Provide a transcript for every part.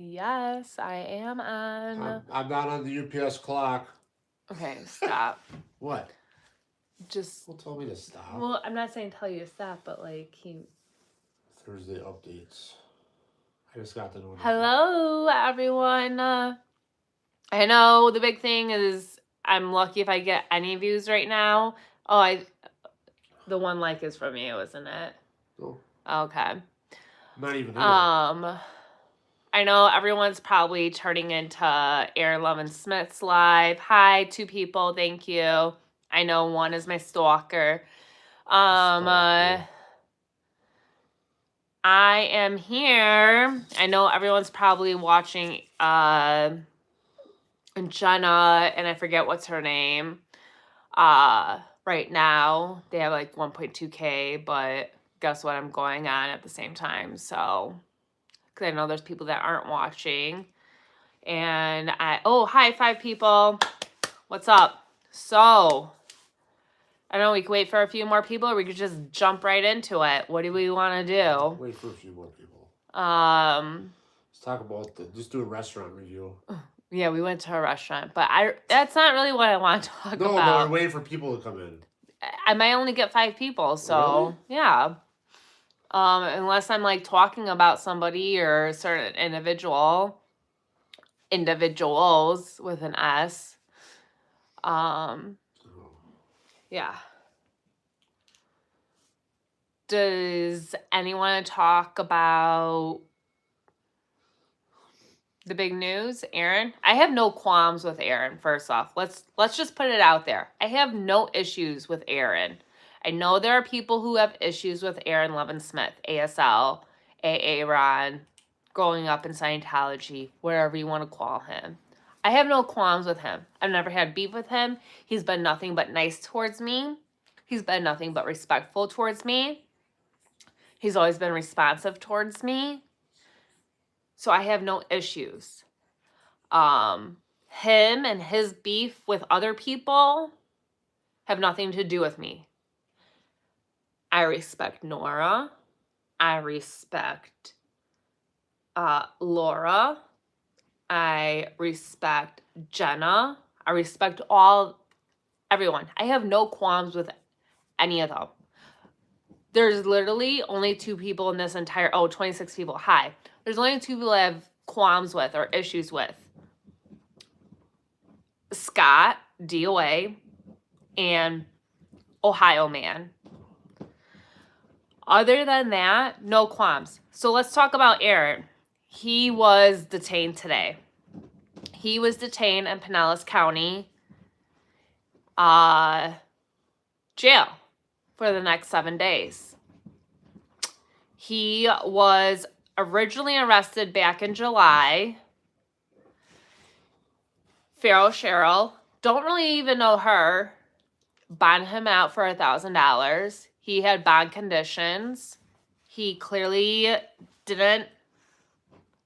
Yes, I am on. I'm not on the UPS clock. Okay, stop. What? Just. Well, tell me to stop. Well, I'm not saying tell you to stop, but like Thursday updates. I just got the notification. Hello, everyone. I know the big thing is I'm lucky if I get any views right now. Oh, the one like is from you, isn't it? No. Okay. Not even here. I know everyone's probably turning into Aaron Levin-Smith's live. Hi, 2 people. Thank you. I know one is my stalker. I am here. I know everyone's probably watching Jenna, and I forget what's her name. Right now they have like 1.2K, but guess what? I'm going on at the same time, so because I know there's people that aren't watching. And hi, 5 people. What's up? So I don't know, we could wait for a few more people, or we could just jump right into it. What do we want to do? Wait for a few more people. Let's talk about just do a restaurant review. Yeah, we went to a restaurant, but that's not really what I want to talk about. No, but we're waiting for people to come in. I might only get 5 people, so really? Yeah. Unless I'm like talking about somebody or a certain individuals with an S. Yeah. Does anyone talk about the big news, Aaron? I have no qualms with Aaron. First off, let's just put it out there. I have no issues with Aaron. I know there are people who have issues with Aaron Levin-Smith, ASL, Ron, growing up in Scientology, whatever you want to call him. I have no qualms with him. I've never had beef with him. He's been nothing but nice towards me. He's been nothing but respectful towards me. He's always been responsive towards me. So I have no issues. Him and his beef with other people have nothing to do with me. I respect Nora. I respect Laura. I respect Jenna. I respect everyone. I have no qualms with any of them. There's literally only 2 people in this entire, 26 people. Hi. There's only 2 people I have qualms with or issues with. Scott, DOA, and Ohio Man. Other than that, no qualms. So let's talk about Aaron. He was detained today. He was detained in Pinellas County jail for the next 7 days. He was originally arrested back in July. Pharaoh Cheryl, don't really even know her, bond him out for $1,000. He had bond conditions. He clearly didn't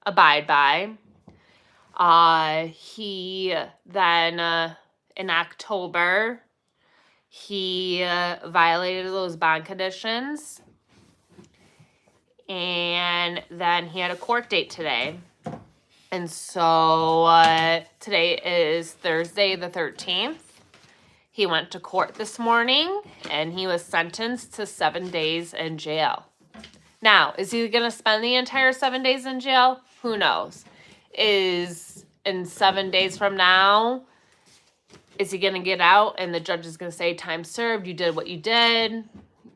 abide by. He then, in October, he violated those bond conditions. And then he had a court date today. And so today is Thursday the 13th. He went to court this morning, and he was sentenced to 7 days in jail. Now, is he going to spend the entire 7 days in jail? Who knows? Is in 7 days from now, is he going to get out and the judge is going to say, time served, you did what you did,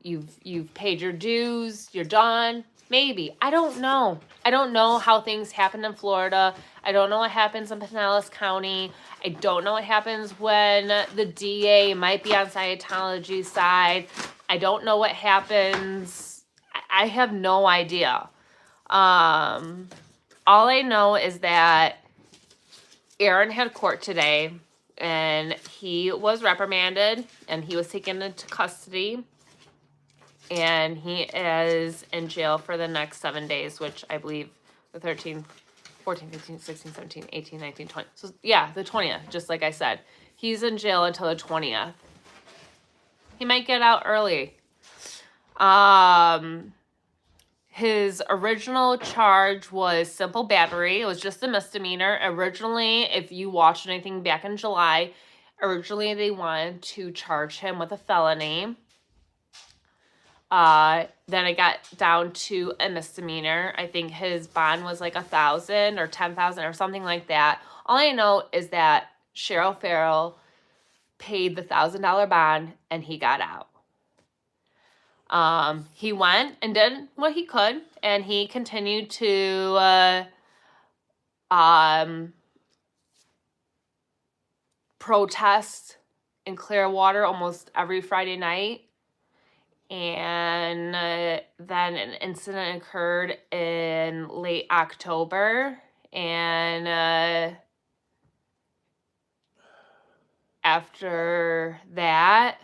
you've paid your dues, you're done? Maybe. I don't know. I don't know how things happen in Florida. I don't know what happens in Pinellas County. I don't know what happens when the DA might be on Scientology's side. I don't know what happens. I have no idea. All I know is that Aaron had court today, and he was reprimanded, and he was taken into custody. And he is in jail for the next 7 days, which I believe the 13th, 14, 15, 16, 17, 18, 19, 20. So, yeah, the 20th, just like I said. He's in jail until the 20th. He might get out early. His original charge was simple battery. It was just a misdemeanor. Originally, if you watched anything back in July, originally they wanted to charge him with a felony. Then it got down to a misdemeanor. I think his bond was like $1,000 or $10,000 or something like that. All I know is that Cheryl Farrell paid the $1,000 bond and he got out. He went and did what he could, and he continued to protest in Clearwater almost every Friday night. And then an incident occurred in late October, and after that,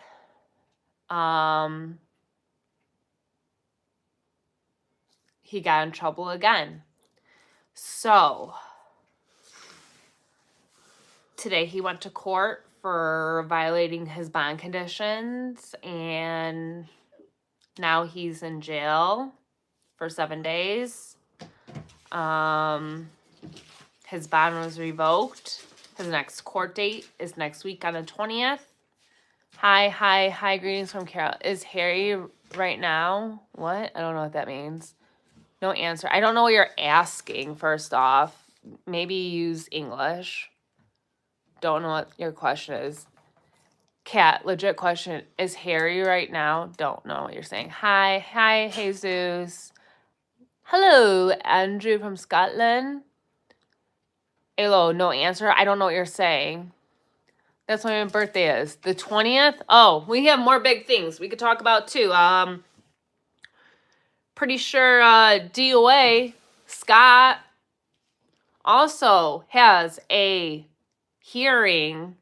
he got in trouble again. So today he went to court for violating his bond conditions, and now he's in jail for 7 days. His bond was revoked. His next court date is next week on the 20th. Hi, greetings from Carol. Is Harry right now? What? I don't know what that means. No answer. I don't know what you're asking, first off. Maybe use English. Don't know what your question is. Kat, legit question. Is Harry right now? Don't know what you're saying. Hi, Jesus. Hello, Andrew from Scotland. Hello, no answer. I don't know what you're saying. That's when my birthday is. The 20th? Oh, we have more big things we could talk about too. Pretty sure DOA, Scott, also has a hearing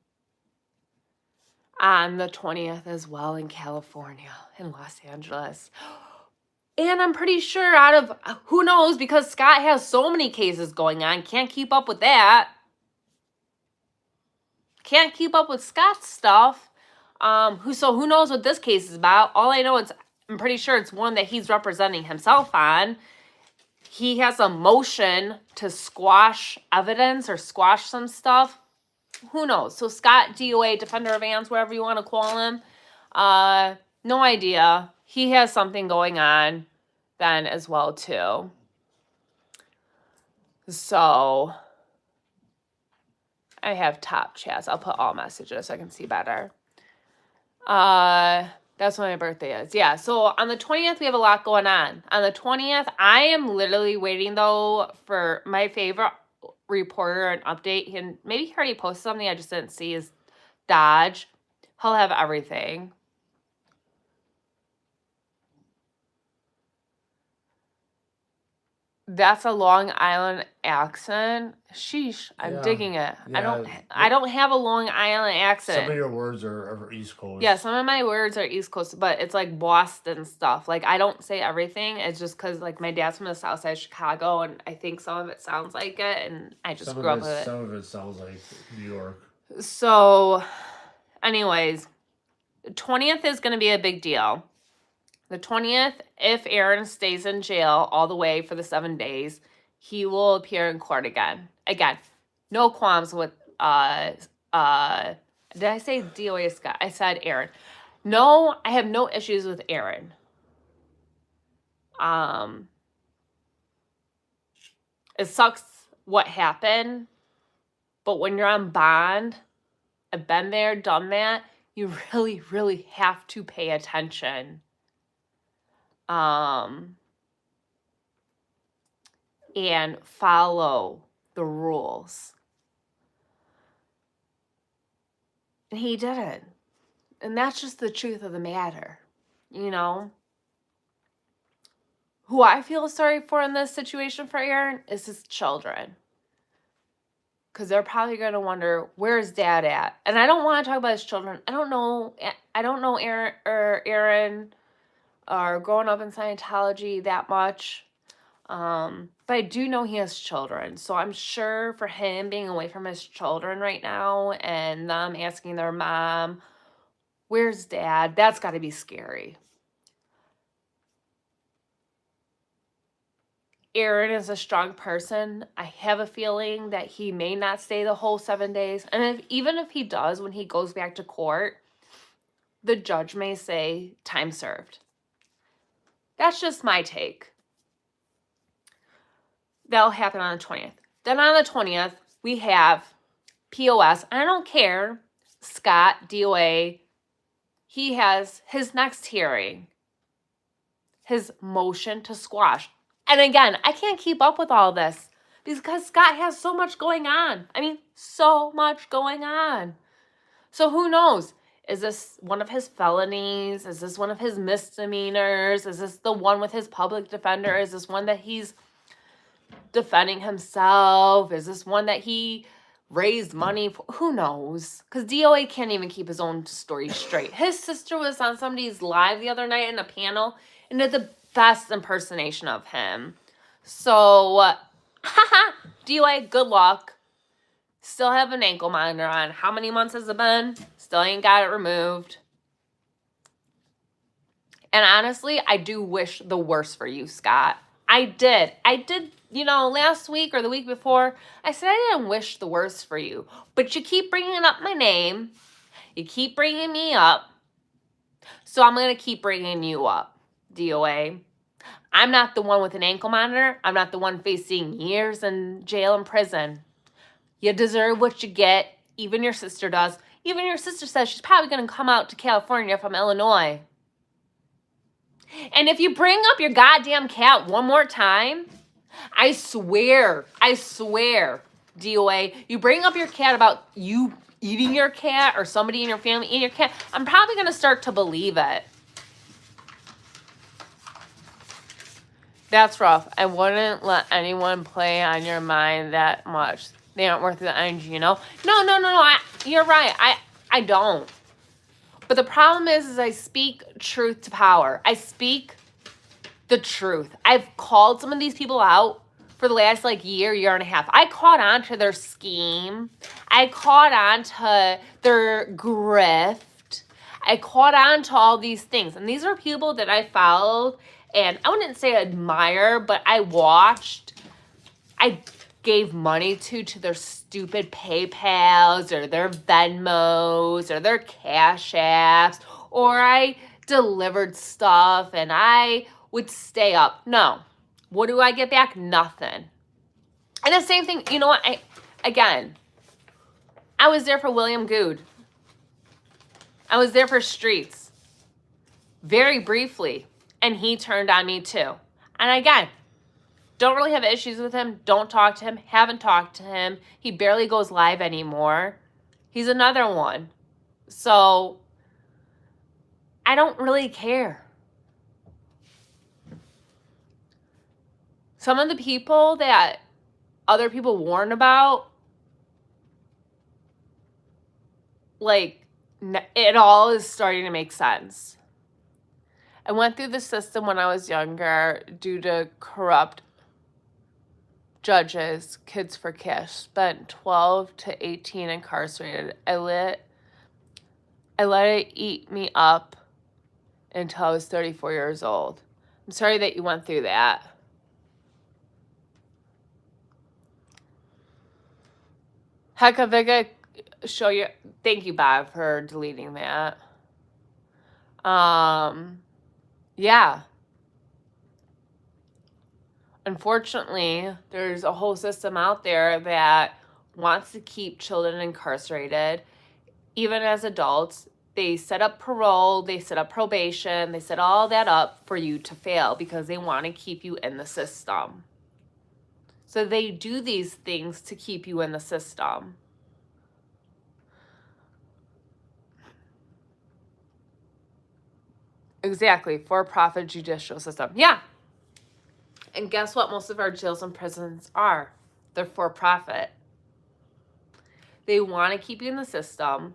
on the 20th as well in California, in Los Angeles. And I'm pretty sure out of, who knows, because Scott has so many cases going on, can't keep up with that. Can't keep up with Scott's stuff. So who knows what this case is about? All I know is I'm pretty sure it's one that he's representing himself on. He has a motion to squash evidence or squash some stuff. Who knows? So Scott, DOA, Defender of Ants, whatever you want to call him. No idea. He has something going on then as well too. So I have top chats. I'll put all messages so I can see better. That's when my birthday is. Yeah, so on the 20th, we have a lot going on. On the 20th, I am literally waiting, though, for my favorite reporter an update. And maybe he already posted something I just didn't see, is Dodge. He'll have everything. That's a Long Island accent. Sheesh, I'm digging it. Yeah, I don't have a Long Island accent. Some of your words are East Coast. Yeah, some of my words are East Coast, but it's like Boston stuff. Like, I don't say everything. It's just because, like, my dad's from the south side of Chicago, and I think some of it sounds like it, and I just grew up with it. Some of it sounds like New York. So, anyways, the 20th is going to be a big deal. The 20th, if Aaron stays in jail all the way for the 7 days, he will appear in court again. Again, no qualms with, did I say DOA Scott? I said Aaron. No, I have no issues with Aaron. It sucks what happened, but when you're on bond, I've been there, done that, you really, really have to pay attention. And follow the rules. And he didn't. And that's just the truth of the matter, you know? Who I feel sorry for in this situation for Aaron is his children. Because they're probably going to wonder, where's dad at? And I don't want to talk about his children. I don't know Aaron or growing up in Scientology that much. But I do know he has children. So I'm sure for him being away from his children right now and them asking their mom, where's dad? That's got to be scary. Aaron is a strong person. I have a feeling that he may not stay the whole 7 days. And even if he does, when he goes back to court, the judge may say time served. That's just my take. That'll happen on the 20th. Then on the 20th, we have POS. I don't care. Scott, DOA, he has his next hearing. His motion to squash. And again, I can't keep up with all this because Scott has so much going on. I mean, so much going on. So who knows? Is this one of his felonies? Is this one of his misdemeanors? Is this the one with his public defender? Is this one that he's defending himself? Is this one that he raised money for? Who knows? Because DOA can't even keep his own story straight. His sister was on somebody's live the other night in a panel and did the best impersonation of him. So, DOA, good luck. Still have an ankle monitor on. How many months has it been? Still ain't got it removed. And honestly, I do wish the worst for you, Scott. I did, last week or the week before, I said I didn't wish the worst for you. But you keep bringing up my name. You keep bringing me up. So I'm going to keep bringing you up, DOA. I'm not the one with an ankle monitor. I'm not the one facing years in jail and prison. You deserve what you get. Even your sister does. Even your sister says she's probably going to come out to California from Illinois. And if you bring up your goddamn cat one more time, I swear, DOA, you bring up your cat about you eating your cat or somebody in your family eating your cat, I'm probably going to start to believe it. That's rough. I wouldn't let anyone play on your mind that much. They aren't worth the energy, No. You're right. I don't. But the problem is I speak truth to power. I speak the truth. I've called some of these people out for the last year and a half. I caught on to their scheme. I caught on to their grift. I caught on to all these things. And these are people that I followed and I wouldn't say admire, but I watched. I gave money to their stupid PayPals or their Venmos or their Cash Apps, or I delivered stuff and I would stay up. No. What do I get back? Nothing. And the same thing, you know what? I was there for William Good. I was there for Streets. Very briefly. And he turned on me too. And again, don't really have issues with him. Don't talk to him. Haven't talked to him. He barely goes live anymore. He's another one. So, I don't really care. Some of the people that other people warn about, it all is starting to make sense. I went through the system when I was younger due to corrupt judges, kids for cash, spent 12 to 18 incarcerated. I let it eat me up until I was 34 years old. I'm sorry that you went through that. Hekaviga, show you. Thank you, Bob, for deleting that. Yeah. Unfortunately, there's a whole system out there that wants to keep children incarcerated. Even as adults, they set up parole, they set up probation, they set all that up for you to fail because they want to keep you in the system. So they do these things to keep you in the system. Exactly, for-profit judicial system. Yeah. And guess what most of our jails and prisons are? They're for-profit. They want to keep you in the system.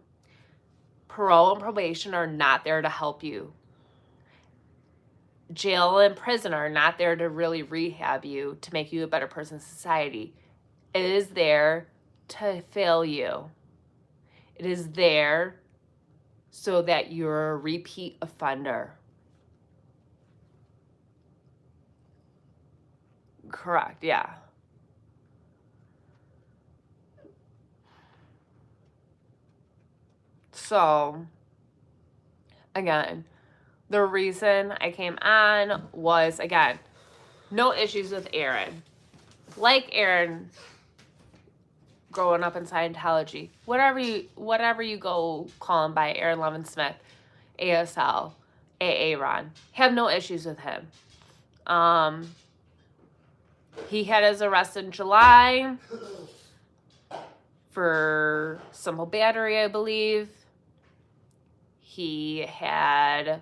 Parole and probation are not there to help you. Jail and prison are not there to really rehab you, to make you a better person in society. It is there to fail you. It is there so that you're a repeat offender. Correct, yeah. So, again, the reason I came on was, again, no issues with Aaron. Like Aaron, growing up in Scientology, whatever you go call him by, Aaron Levin-Smith, ASL, Ron, have no issues with him. He had his arrest in July for simple battery, I believe. He had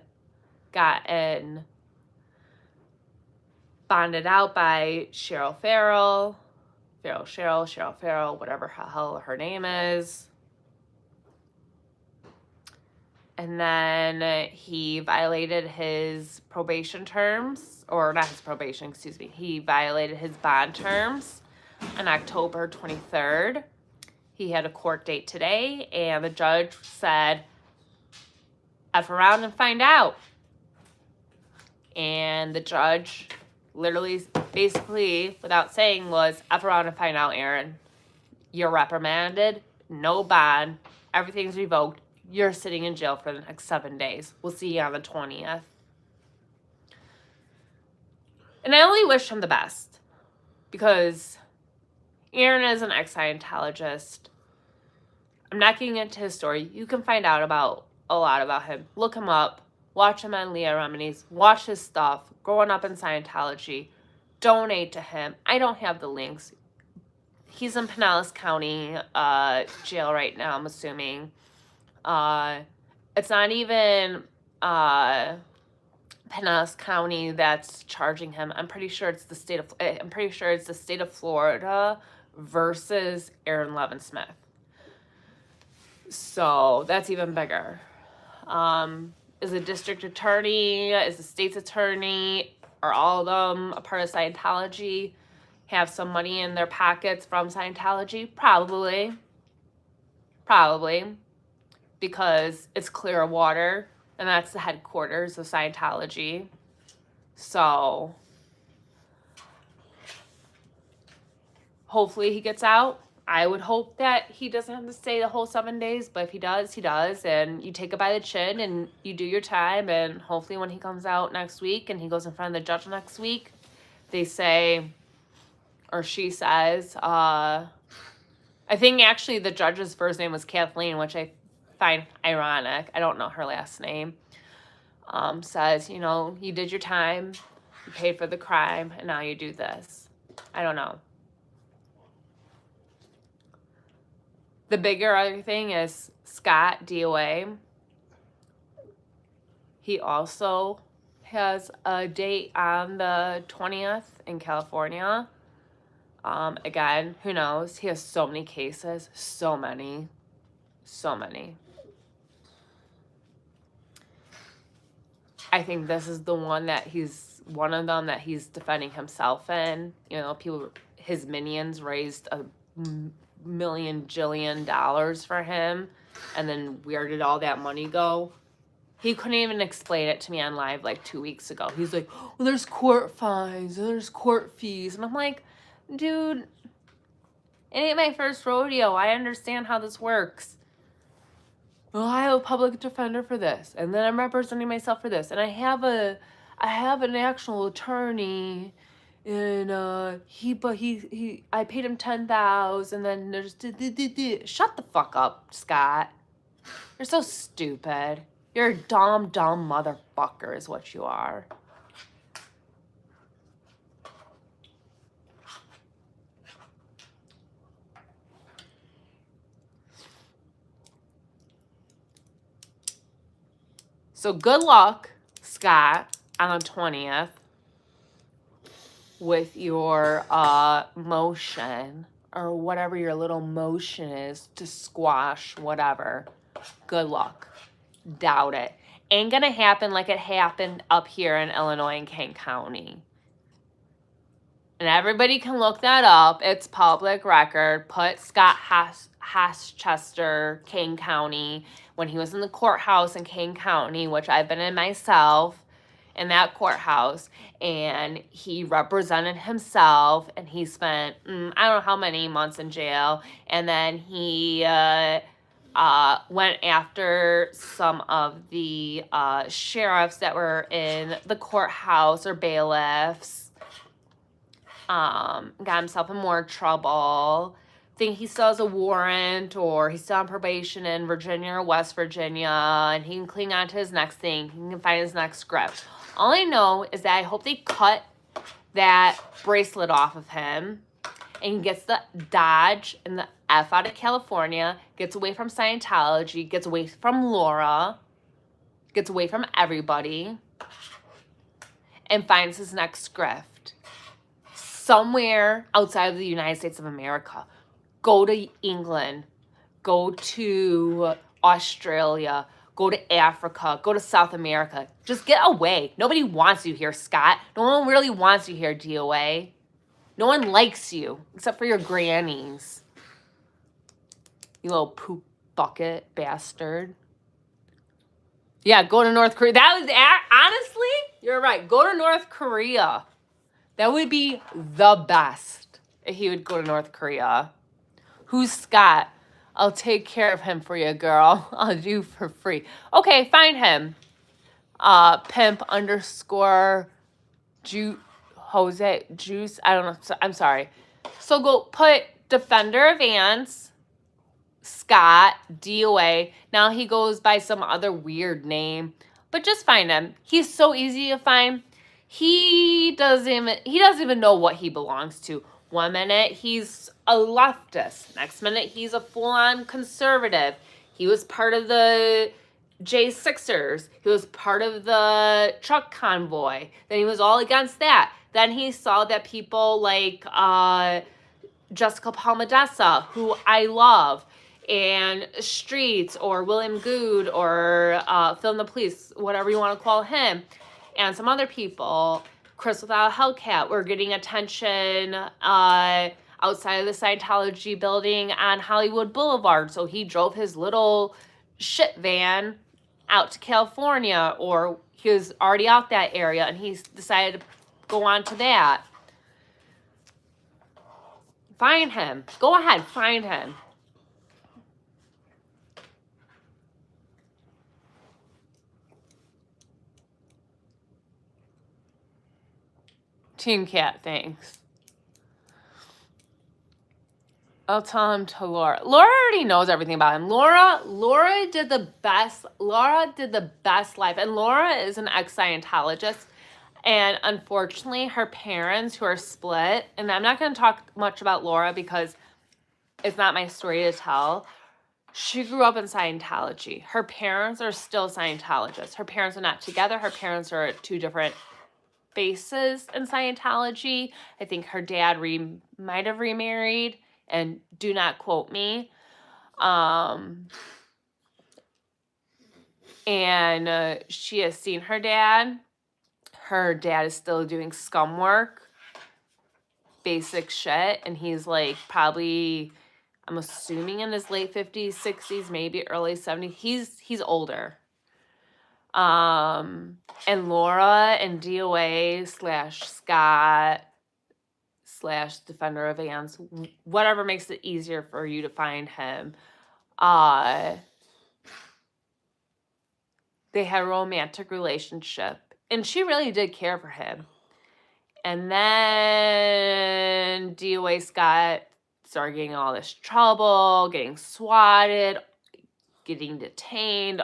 gotten bonded out by Cheryl Farrell, whatever the hell her name is. And then he violated his probation terms, or not his probation, excuse me. He violated his bond terms on October 23rd. He had a court date today, and the judge said, F around and find out. And the judge literally, basically, without saying, was F around and find out, Aaron. You're reprimanded, no bond, everything's revoked. You're sitting in jail for the next 7 days. We'll see you on the 20th. And I only wish him the best, because Aaron is an ex-Scientologist. I'm not getting into his story. You can find out a lot about him. Look him up. Watch him on Leah Remini's. Watch his stuff. Growing up in Scientology. Donate to him. I don't have the links. He's in Pinellas County jail right now, I'm assuming. It's not even Pinellas County that's charging him. I'm pretty sure it's the state of Florida versus Aaron Levin-Smith. So that's even bigger. Is the district attorney, is the state's attorney, are all of them a part of Scientology? Have some money in their pockets from Scientology? Probably. Because it's Clearwater, and that's the headquarters of Scientology. So, hopefully he gets out. I would hope that he doesn't have to stay the whole 7 days, but if he does, he does. And you take it by the chin and you do your time, and hopefully when he comes out next week and he goes in front of the judge next week, they say, or she says, I think actually the judge's first name was Kathleen, which I find ironic. I don't know her last name. Says, you did your time, you paid for the crime, and now you do this. I don't know. The bigger other thing is Scott, DOA. He also has a date on the 20th in California. Again, who knows? He has so many cases. So many. I think this is the one that one of them that he's defending himself in. His minions raised $1 million jillion for him, and then where did all that money go? He couldn't even explain it to me on live like 2 weeks ago. He's like, well, there's court fines and there's court fees, and I'm like, dude, it ain't my first rodeo. I understand how this works. Well, I have a public defender for this, and then I'm representing myself for this, and I have an actual attorney, and I paid him $10,000, and then there's shut the fuck up, Scott. You're so stupid. You're a dumb motherfucker is what you are. So good luck, Scott, on the 20th with your motion or whatever your little motion is to squash whatever. Good luck. Doubt it. Ain't gonna happen like it happened up here in Illinois in Kane County. And everybody can look that up. It's public record. Put Scott Haschester, Kane County, when he was in the courthouse in Kane County, which I've been in myself, in that courthouse, and he represented himself, and he spent I don't know how many months in jail, and then he went after some of the sheriffs that were in the courthouse or bailiffs, got himself in more trouble. Think he still has a warrant, or he's still on probation in Virginia or West Virginia, and he can cling on to his next thing. He can find his next script. All I know is that I hope they cut that bracelet off of him, and he gets the Dodge and the F out of California, gets away from Scientology, gets away from Laura, gets away from everybody, and finds his next script somewhere outside of the United States of America. Go to England, go to Australia, go to Africa, go to South America. Just get away. Nobody wants you here, Scott. No one really wants you here, DOA. No one likes you, except for your grannies. You little poop bucket bastard. Yeah, go to North Korea. That was, honestly, you're right. Go to North Korea. That would be the best if he would go to North Korea. Who's Scott? I'll take care of him for you, girl. I'll do for free. Okay, find him. Pimp underscore Jose Juice. I don't know. I'm sorry. So go put Defender of Ants, Scott, DOA. Now he goes by some other weird name, but just find him. He's so easy to find. He doesn't even know what he belongs to. One minute he's a leftist. Next minute he's a full-on conservative. He was part of the J6ers. He was part of the truck convoy. Then he was all against that. Then he saw that people like Jessica Palmadessa, who I love, and Streets, or William Good, or Phil and the Police, whatever you want to call him, and some other people, Chris Without a Hellcat, were getting attention outside of the Scientology building on Hollywood Boulevard. So he drove his little shit van out to California, or he was already out that area and he decided to go on to that. Find him. Go ahead, find him. Team Cat, thanks. I'll tell him to Laura. Laura already knows everything about him. Laura did the best life. And Laura is an ex-Scientologist. And unfortunately, her parents, who are split, and I'm not going to talk much about Laura because it's not my story to tell. She grew up in Scientology. Her parents are still Scientologists. Her parents are not together. Her parents are at two different bases in Scientology. I think her dad might have remarried, and do not quote me. And she has seen her dad. Her dad is still doing scum work, basic shit, and he's like probably, I'm assuming, in his late 50s, 60s, maybe early 70s. He's older. And Laura and DOA / Scott / Defender of Ants, whatever makes it easier for you to find him. They had a romantic relationship, and she really did care for him. And then DOA Scott started getting all this trouble, getting swatted, getting detained,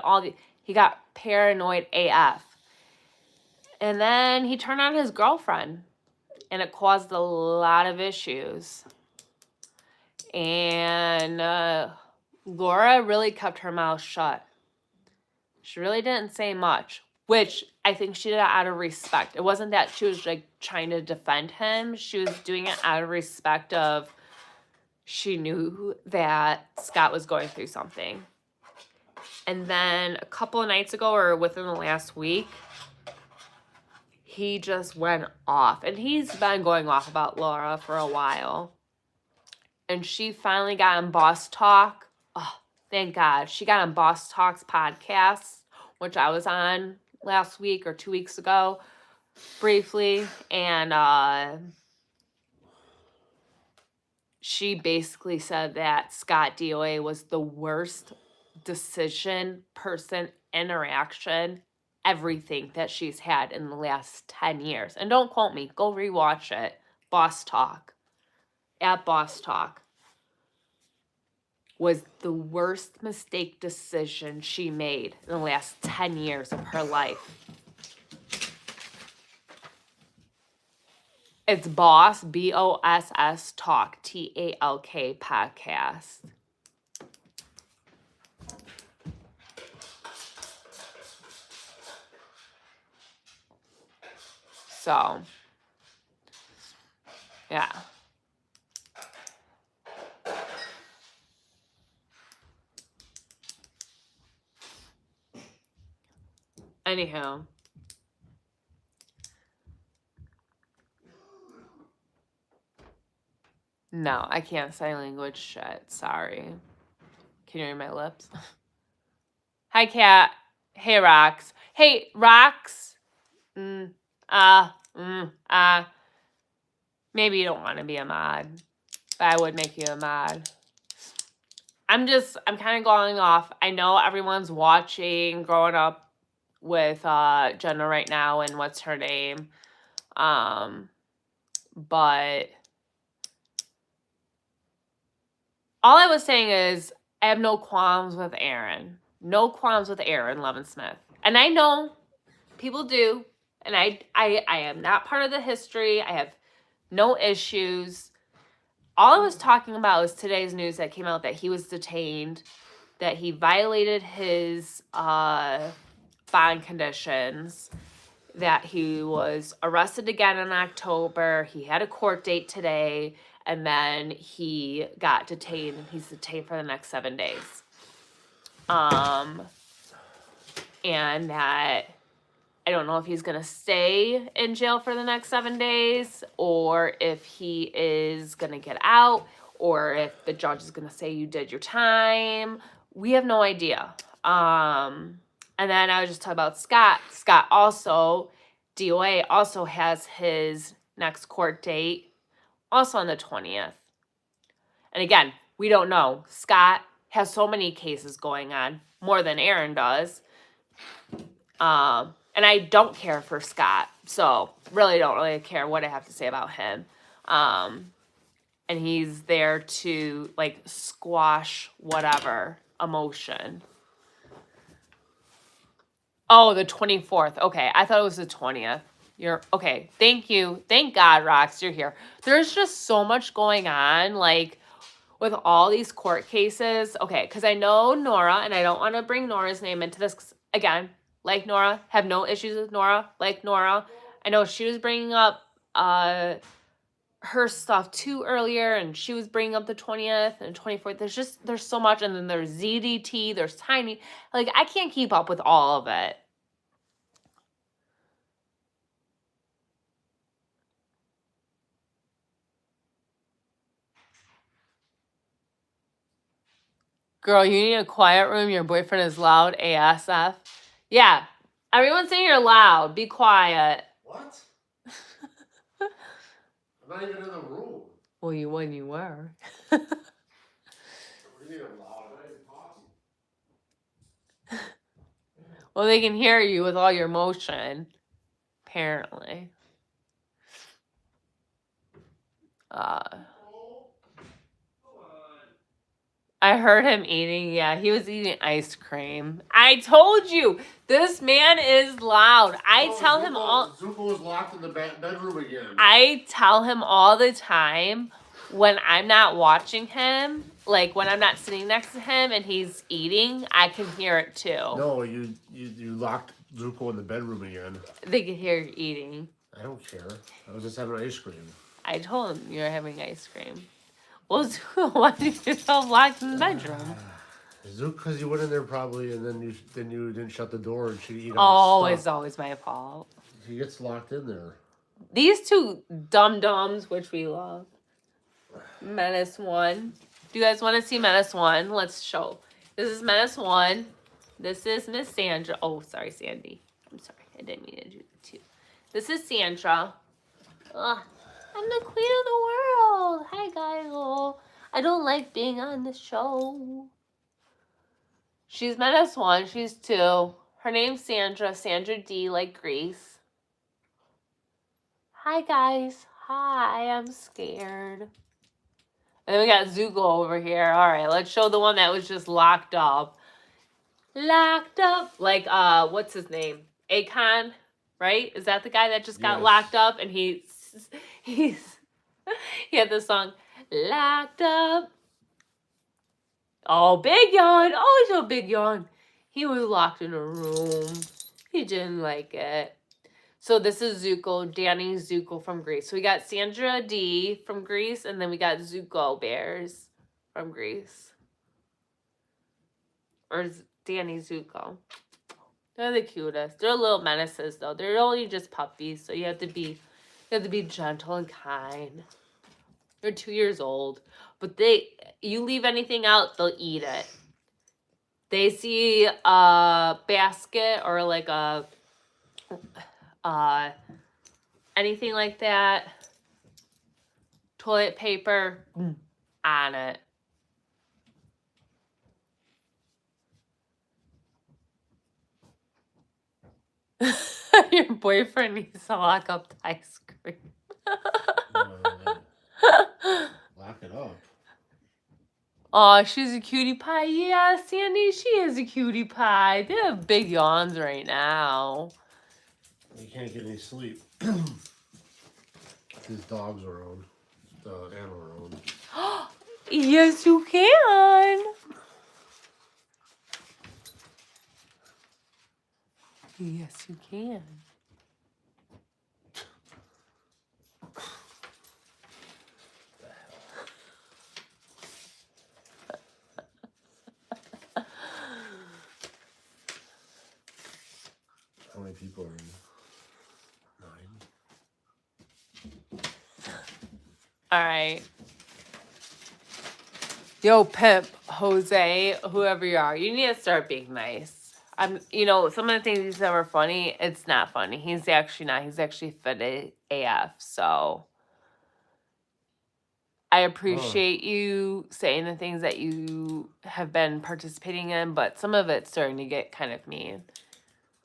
he got paranoid AF. And then he turned on his girlfriend, and it caused a lot of issues. And Laura really kept her mouth shut. She really didn't say much, which I think she did out of respect. It wasn't that she was like trying to defend him. She was doing it out of respect of, she knew that Scott was going through something. And then a couple of nights ago, or within the last week, he just went off. And he's been going off about Laura for a while. And she finally got on Boss Talk. Oh, thank God. She got on Boss Talk's podcast, which I was on last week or 2 weeks ago, briefly, and she basically said that Scott DOA was the worst decision, person, interaction, everything that she's had in the last 10 years. And don't quote me, go rewatch it. Boss Talk. At Boss Talk. Was the worst mistake decision she made in the last 10 years of her life. It's Boss, BOSS Talk, TALK podcast. So, yeah. Anyhow. No, I can't sign language shit. Sorry. Can you read my lips? Hi, Kat. Hey, Rox. Hey, Rox. Maybe you don't want to be a mod, but I would make you a mod. I'm kind of going off. I know everyone's watching, growing up with Jenna right now and what's her name. But all I was saying is I have no qualms with Aaron. No qualms with Aaron Levin-Smith. And I know people do. And I am not part of the history. I have no issues. All I was talking about was today's news that came out that he was detained, that he violated his bond conditions, that he was arrested again in October. He had a court date today, and then he got detained, and he's detained for the next 7 days. And that I don't know if he's going to stay in jail for the next 7 days, or if he is going to get out, or if the judge is going to say you did your time. We have no idea. And then I was just talking about Scott. Scott also, DOA also has his next court date also on the 20th. And again, we don't know. Scott has so many cases going on, more than Aaron does. And I don't care for Scott, so really don't really care what I have to say about him. And he's there to, like, squash whatever emotion. Oh, the 24th. Okay, I thought it was the 20th. You're okay. Thank you. Thank God, Rox, you're here. There's just so much going on, like, with all these court cases. Okay, because I know Nora, and I don't want to bring Nora's name into this, 'cause, again, like Nora, have no issues with Nora, like Nora. I know she was bringing up her stuff too earlier, and she was bringing up the 20th and 24th. There's so much, and then there's ZDT, there's Tiny. Like, I can't keep up with all of it. Girl, you need a quiet room. Your boyfriend is loud ASF. Yeah, everyone's saying you're loud. Be quiet. What? I'm not even in the room. Well, when you were. What do you mean I'm loud? I'm not even talking. Well, they can hear you with all your motion, apparently. I heard him eating. Yeah, he was eating ice cream. I told you, this man is loud. I tell him all. Zuko was locked in the bedroom again. I tell him all the time when I'm not watching him, like when I'm not sitting next to him and he's eating, I can hear it too. No, you locked Zuko in the bedroom again. They can hear you eating. I don't care. I was just having ice cream. I told him you're having ice cream. Well, why did you get yourself locked in the bedroom? Zuko, because you went in there probably, and then you didn't shut the door, and she'd eat all all the stuff. It's always my fault. He gets locked in there. These two dum-dums, which we love. Menace 1. Do you guys want to see Menace 1? Let's show. This is Menace 1. This is Miss Sandra. Oh, sorry, Sandy. I'm sorry. I didn't mean to do that too. This is Sandra. Ugh, I'm the queen of the world. Hi, guys. Oh, I don't like being on the show. She's -1. She's 2. Her name's Sandra. Sandra D, like Grease. Hi, guys. Hi, I'm scared. And then we got Zuko over here. All right, let's show the one that was just locked up. Locked up. Like, what's his name? Akon, right? Is that the guy that just got locked up? And he had this song, Locked Up. Oh, big yawn. Oh, he's a big yawn. He was locked in a room. He didn't like it. So this is Zuko, Danny Zuko from Greece. So we got Sandra D from Greece, and then we got Zuko Bears from Greece. Or Danny Zuko. They're the cutest. They're little menaces though. They're only just puppies, so you have to be gentle and kind. They're 2 years old, but you leave anything out, they'll eat it. They see a basket or like a anything like that, toilet paper on it. Your boyfriend needs to lock up the ice cream. Lock it up. Oh, she's a cutie pie. Yeah, Sandy, she is a cutie pie. They have big yawns right now. You can't get any sleep. His dog's around. The animal around. Yes, you can. Yes, you can. How many people are in? 9. All right. Yo, pimp, Jose, whoever you are, you need to start being nice. Some of the things he said were funny. It's not funny. He's actually not. He's actually fit AF. So I appreciate you saying the things that you have been participating in, but some of it's starting to get kind of mean.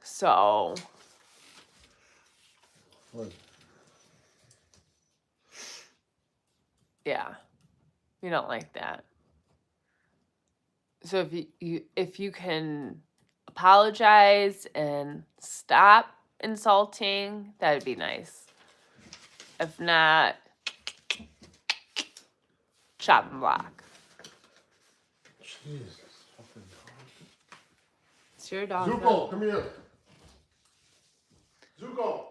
So. What? Yeah. We don't like that. So if you can apologize and stop insulting, that would be nice. If not, chop and block. Jesus, fucking dog. It's your dog. Zuko, come here. Zuko.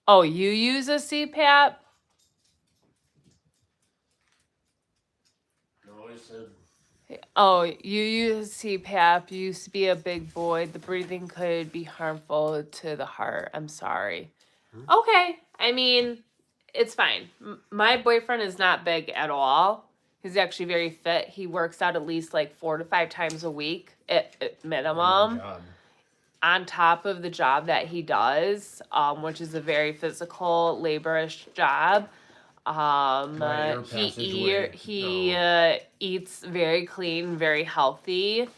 Oh, you use a CPAP? No, I said. Oh, you use CPAP. You used to be a big boy. The breathing could be harmful to the heart. I'm sorry. Okay. I mean, it's fine. My boyfriend is not big at all. He's actually very fit. He works out at least like 4 to 5 times a week at minimum. On top of the job that he does, which is a very physical, laborious job. He eats very clean, very healthy.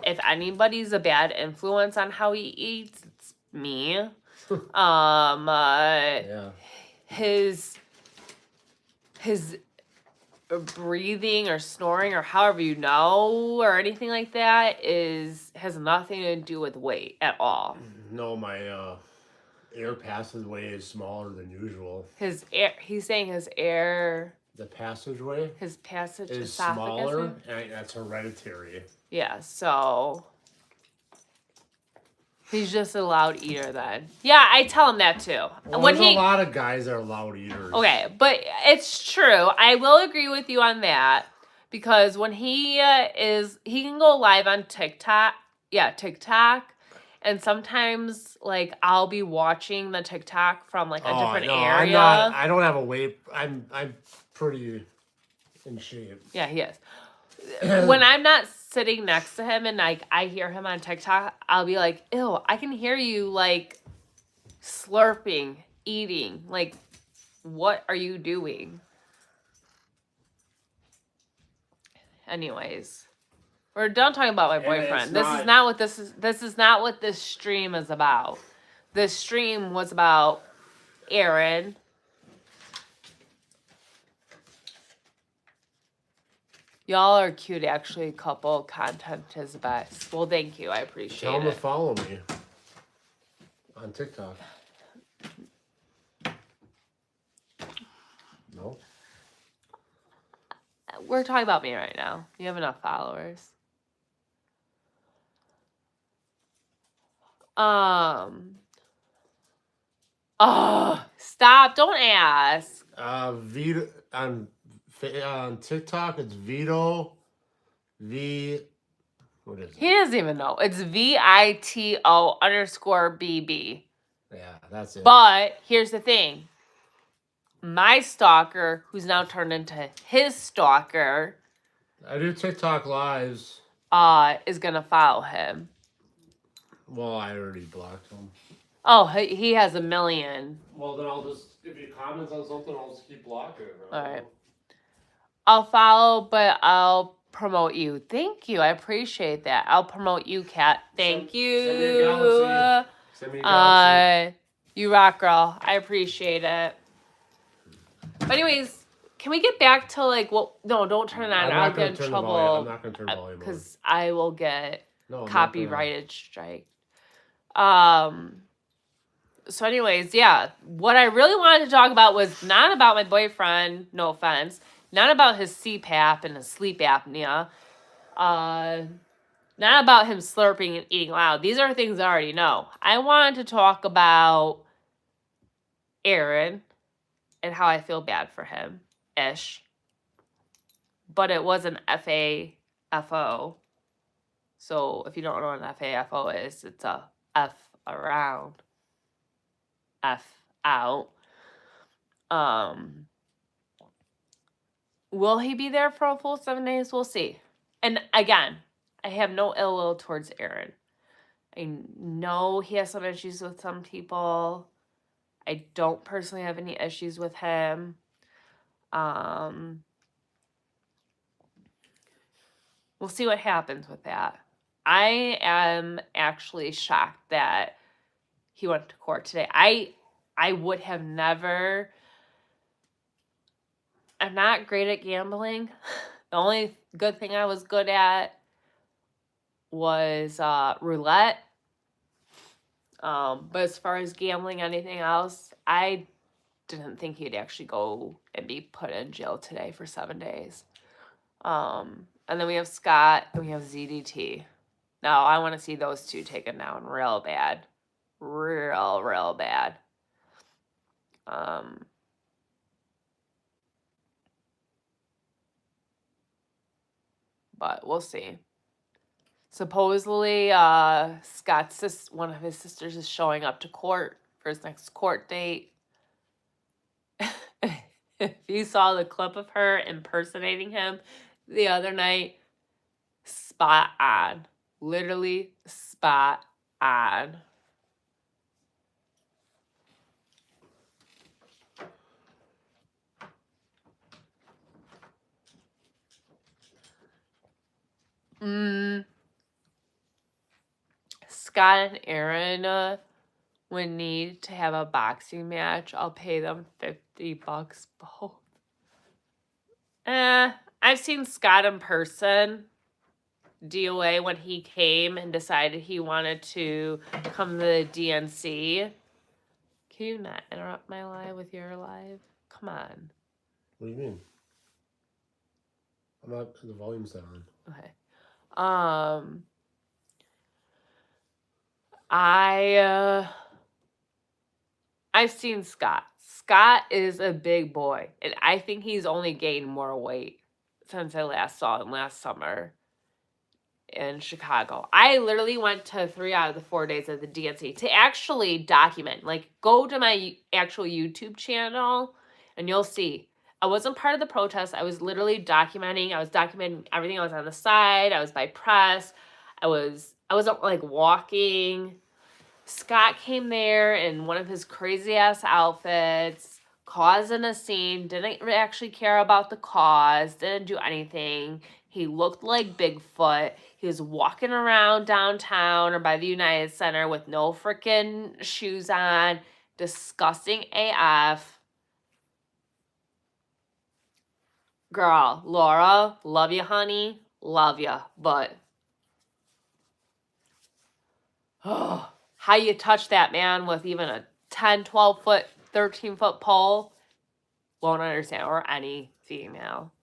If anybody's a bad influence on how he eats, it's me. Yeah. His breathing or snoring or however or anything like that has nothing to do with weight at all. No, my air passageway is smaller than usual. He's saying his air. The passageway. His passage is esophagus, smaller, and that's hereditary. Yeah, so he's just a loud eater then. Yeah, I tell him that too. Well, there's a lot of guys that are loud eaters. Okay, but it's true. I will agree with you on that because when he can go live on TikTok. Yeah, TikTok. And sometimes, like, I'll be watching the TikTok from, like, a different area. I don't have a weight. I'm pretty in shape. Yeah, he is. When I'm not sitting next to him and, like, I hear him on TikTok, I'll be like, ew, I can hear you, like, slurping, eating. Like, what are you doing? Anyways, we're done talking about my boyfriend. This is not what this is not what this stream is about. This stream was about Aaron. Y'all are cute, actually. Couple content is best. Well, thank you. I appreciate Tell them it. to follow me on TikTok. No. We're talking about me right now. You have enough followers. Oh, stop. Don't ask. Vito on TikTok, it's Vito V. What is it? He doesn't even know. It's VITO_BB. Yeah, that's it. But here's the thing. My stalker, who's now turned into his stalker, I do TikTok lives. is gonna follow him. Well, I already blocked him. Oh, he has 1 million. Well, then I'll just, if he comments on something, I'll just keep blocking it. All right. I'll follow, but I'll promote you. Thank you. I appreciate that. I'll promote you, Kat. Thank you. Send me a galaxy. Send me a galaxy. You rock, girl. I appreciate it. But anyways, can we get back to like what? No, don't turn it on. I'll get in trouble. I'm not gonna turn volume on because I will get copyrighted strike. So anyways, yeah, what I really wanted to talk about was not about my boyfriend, no offense, not about his CPAP and his sleep apnea, not about him slurping and eating loud. These are things I already know. I wanted to talk about Aaron and how I feel bad for him-ish. But it was an FAFO. So if you don't know what an FAFO is, it's a F around, F out. Will he be there for a full 7 days? We'll see. And again, I have no ill will towards Aaron. I know he has some issues with some people. I don't personally have any issues with him. We'll see what happens with that. I am actually shocked that he went to court today. I would have never... I'm not great at gambling. The only good thing I was good at was roulette. But as far as gambling, anything else, I didn't think he'd actually go and be put in jail today for 7 days. And then we have Scott and we have ZDT. Now, I want to see those two taken down real bad. Real bad. But we'll see. Supposedly, Scott's one of his sisters is showing up to court for his next court date. If you saw the clip of her impersonating him the other night, spot on. Literally spot on. Scott and Aaron would need to have a boxing match. I'll pay them $50 both. I've seen Scott in person. DOA when he came and decided he wanted to come to the DNC. Can you not interrupt my live with your live? Come on. What do you mean? I'm not, the volume's down. Okay. I've seen Scott. Scott is a big boy, and I think he's only gained more weight since I last saw him last summer in Chicago. I literally went to 3 out of the 4 days of the DNC to actually document. Like, go to my actual YouTube channel, and you'll see. I wasn't part of the protest. I was literally documenting. I was documenting everything. I was on the side. I was by press. I wasn't like walking. Scott came there in one of his crazy ass outfits, causing a scene, didn't actually care about the cause, didn't do anything. He looked like Bigfoot. He was walking around downtown or by the United Center with no freaking shoes on. Disgusting AF. Girl, Laura, love you, honey. Love you. But, oh, how you touch that man with even a 10, 12 foot, 13 foot pole, won't understand. Or any female.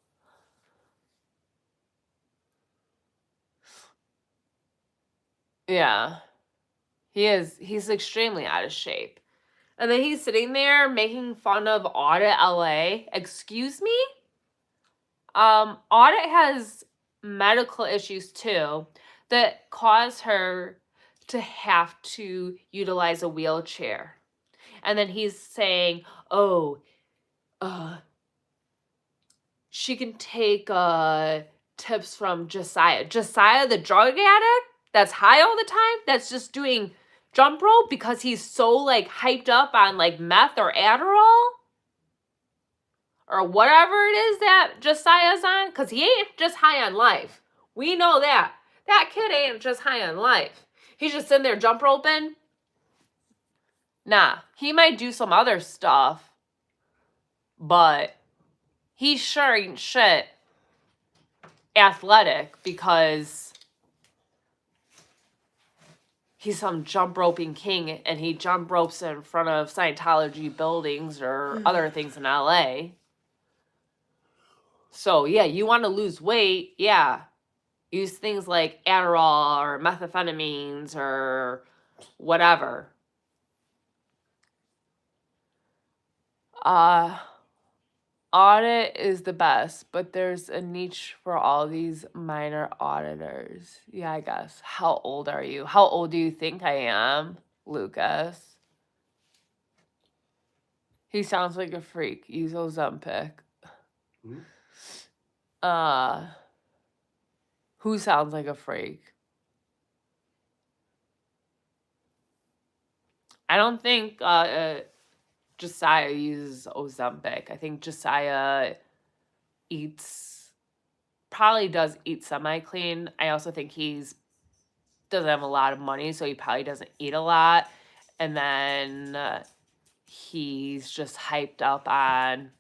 Yeah. He's extremely out of shape. And then he's sitting there making fun of Audit LA. Excuse me? Audit has medical issues too that cause her to have to utilize a wheelchair. And then he's saying, oh, she can take tips from Josiah. Josiah, the drug addict that's high all the time, that's just doing jump rope because he's so like hyped up on like meth or Adderall or whatever it is that Josiah's on, because he ain't just high on life. We know that. That kid ain't just high on life. He's just sitting there jump roping. Nah, he might do some other stuff, but he sure ain't shit athletic because he's some jump roping king and he jump ropes in front of Scientology buildings or other things in LA. So, yeah, you want to lose weight, yeah. Use things like Adderall or methamphetamines or whatever. Audit is the best, but there's a niche for all these minor auditors. Yeah, I guess. How old are you? How old do you think I am, Lucas? He sounds like a freak. Use Ozempic. Who sounds like a freak? I don't think Josiah uses Ozempic. I think Josiah probably does eat semi-clean. I also think doesn't have a lot of money, so he probably doesn't eat a lot. And then he's just hyped up on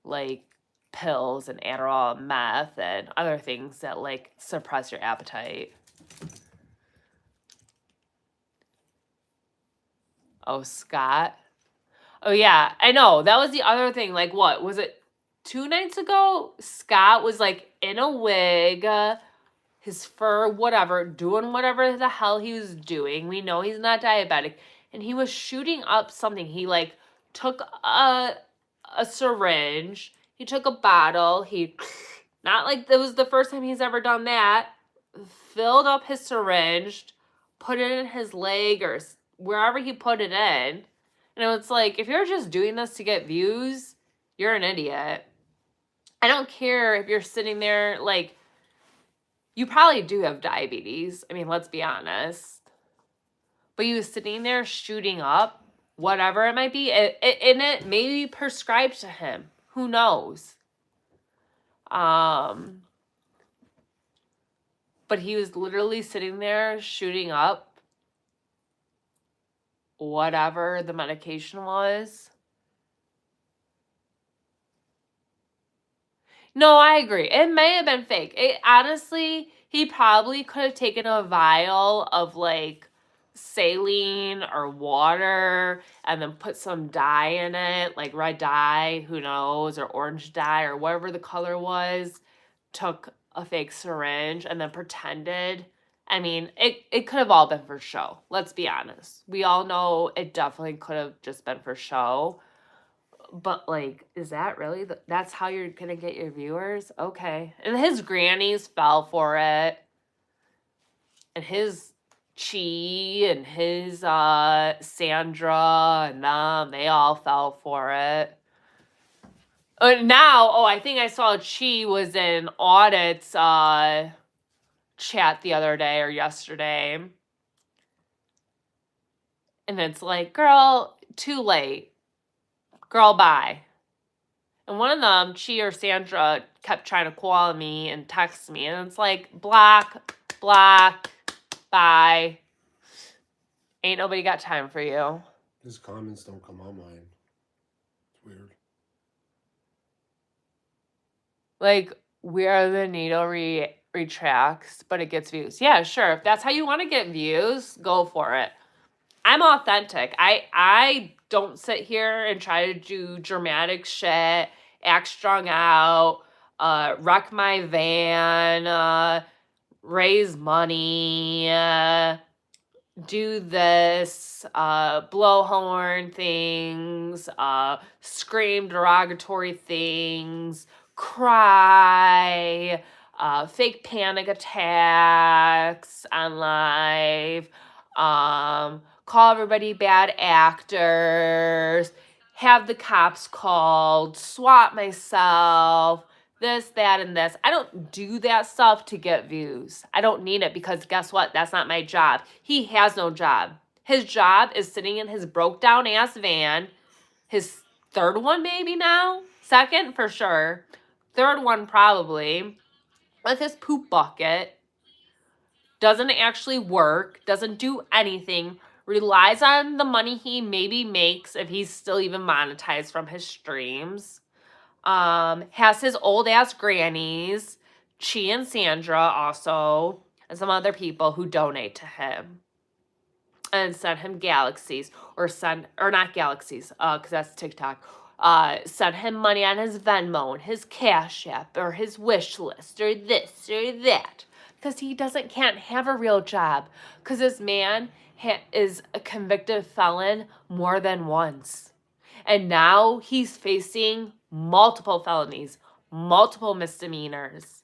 like pills and Adderall and meth and other things that like suppress your appetite. Oh, Scott. Oh, yeah, I know. That was the other thing. Like, what? Was it 2 nights ago? Scott was, like, in a wig, his fur, whatever, doing whatever the hell he was doing. We know he's not diabetic. And he was shooting up something. He, like, took a syringe. He took a bottle. Not like it was the first time he's ever done that. Filled up his syringe, put it in his leg or wherever he put it in. And it's like, if you're just doing this to get views, you're an idiot. I don't care if you're sitting there, like, you probably do have diabetes. I mean, let's be honest. But you sitting there shooting up, whatever it might be, and it may be prescribed to him. Who knows? But he was literally sitting there shooting up whatever the medication was. No, I agree. It may have been fake. Honestly, he probably could have taken a vial of like saline or water and then put some dye in it, like red dye, who knows, or orange dye or whatever the color was, took a fake syringe and then pretended. I mean, it could have all been for show. Let's be honest. We all know it definitely could have just been for show. But, like, is that really? That's how you're going to get your viewers? Okay. And his grannies fell for it. And his Chi and his Sandra and them, they all fell for it. Now, I think I saw Chi was in Audit's chat the other day or yesterday. And it's like, girl, too late. Girl, bye. And one of them, she or Sandra, kept trying to call me and text me. And it's like, block, bye. Ain't nobody got time for you. His comments don't come on mine. It's weird. Like, where the needle retracts, but it gets views. Yeah, sure. If that's how you want to get views, go for it. I'm authentic. I don't sit here and try to do dramatic shit, act strung out, wreck my van, raise money, do this, blowhorn things, scream derogatory things, cry, fake panic attacks on live, call everybody bad actors, have the cops called, swat myself, this, that, and this. I don't do that stuff to get views. I don't need it because guess what? That's not my job. He has no job. His job is sitting in his broke down ass van. His third one maybe now? Second for sure. Third one probably. With his poop bucket. Doesn't actually work. Doesn't do anything. Relies on the money he maybe makes if he's still even monetized from his streams. Has his old ass grannies, Chi and Sandra also, and some other people who donate to him and send him galaxies or not galaxies, because that's TikTok. Send him money on his Venmo and his Cash App or his wish list or this or that, because he can't have a real job, because this man is a convicted felon more than once. And now he's facing multiple felonies, multiple misdemeanors.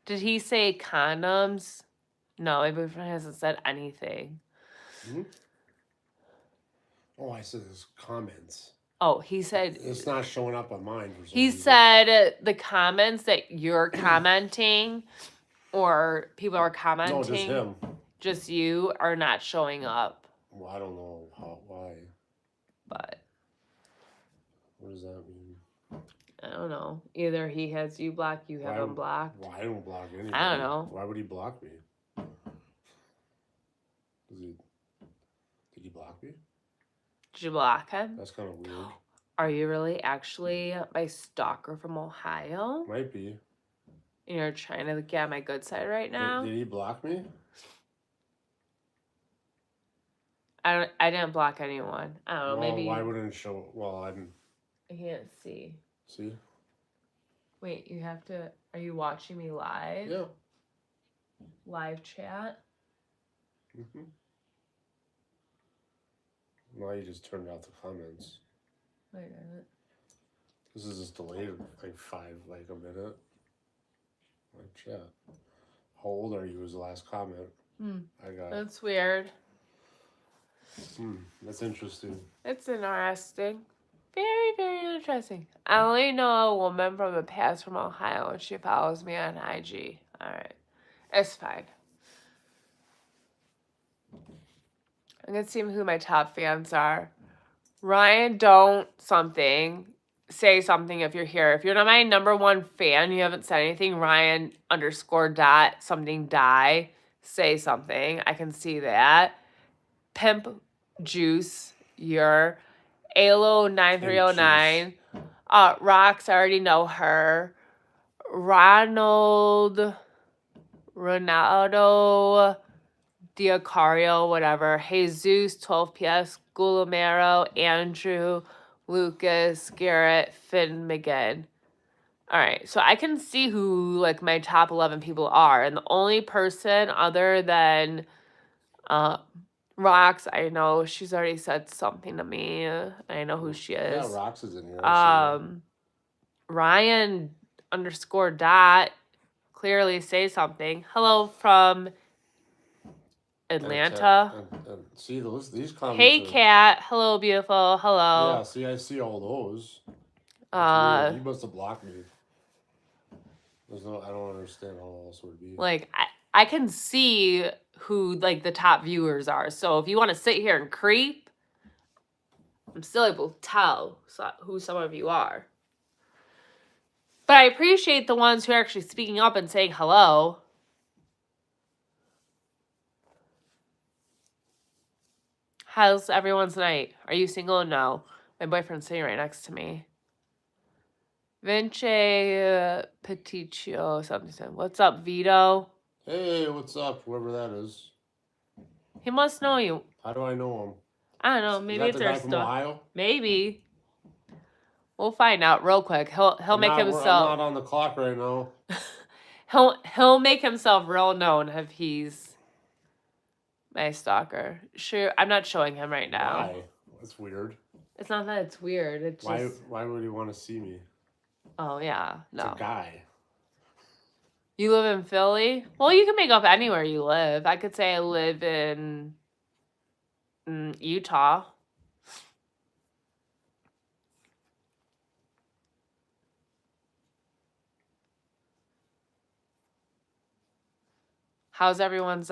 Did he say condoms? No, my boyfriend hasn't said anything. Hmm? Oh, I said his comments. Oh, he said... It's not showing up on mine. For some he reason. said the comments that you're commenting or people are commenting... No, just him. Just you are not showing up. Well, I don't know why. But... what does that mean? I don't know. Either he has you blocked, you have him blocked. Well, I don't block anybody. I don't know. Why would he block me? Did he block me? Did you block him? That's kind of weird. Are you really actually my stalker from Ohio? Might be. And you're trying to get on my good side right now? Did he block me? I didn't block anyone. I don't know, maybe... why wouldn't it show... well, I can't see. See? Wait, you have to... Are you watching me live? Yeah. Live chat? Mm-hmm. Now you just turned off the comments. Wait a minute. This is just delayed like a minute. Like chat. How old are you was the last comment. That's weird. That's interesting. It's interesting. Very, very interesting. I only know a woman from the past from Ohio and she follows me on IG. Alright. It's fine. I'm going to see who my top fans are. Ryan, don't say something if you're here. If you're not my number one fan, you haven't said anything, Ryan _something die, say something. I can see that. Pimp Juice, you're Alo 9309. Rox, I already know her. Ronaldo Diacario, whatever. Jesus, 12 PS, Gulamero, Andrew, Lucas, Garrett, Finn, McGinn. All right, so I can see who like my top 11 people are, and the only person other than Rox, I know she's already said something to me. I know who she is. Yeah, Rox is in here. Ryan _dot clearly say something. Hello from Atlanta. And see these comments. Hey, Kat. Hello, beautiful. Hello. Yeah, see, I see all those. You must have blocked me. I don't understand how else it would be. Like, I can see who like the top viewers are. So if you want to sit here and creep, I'm still able to tell who some of you are. But I appreciate the ones who are actually speaking up and saying hello. How's everyone's night? Are you single? No. My boyfriend's sitting right next to me. Vince Peticcio something. What's up, Vito? Hey, what's up? Whoever that is. He must know you. How do I know him? I don't know. Is Maybe that if the guy there's from stuff. Ohio? Maybe. We'll find out real quick. He'll make himself. I'm not on the clock right now. he'll make himself real known if he's my stalker. Sure, I'm not showing him right now. Why? That's weird. It's not that it's weird. It's just. Why would he want to see me? Oh yeah, no. It's a guy. You live in Philly? Well, you can make up anywhere you live. I could say I live in Utah. How's everyone's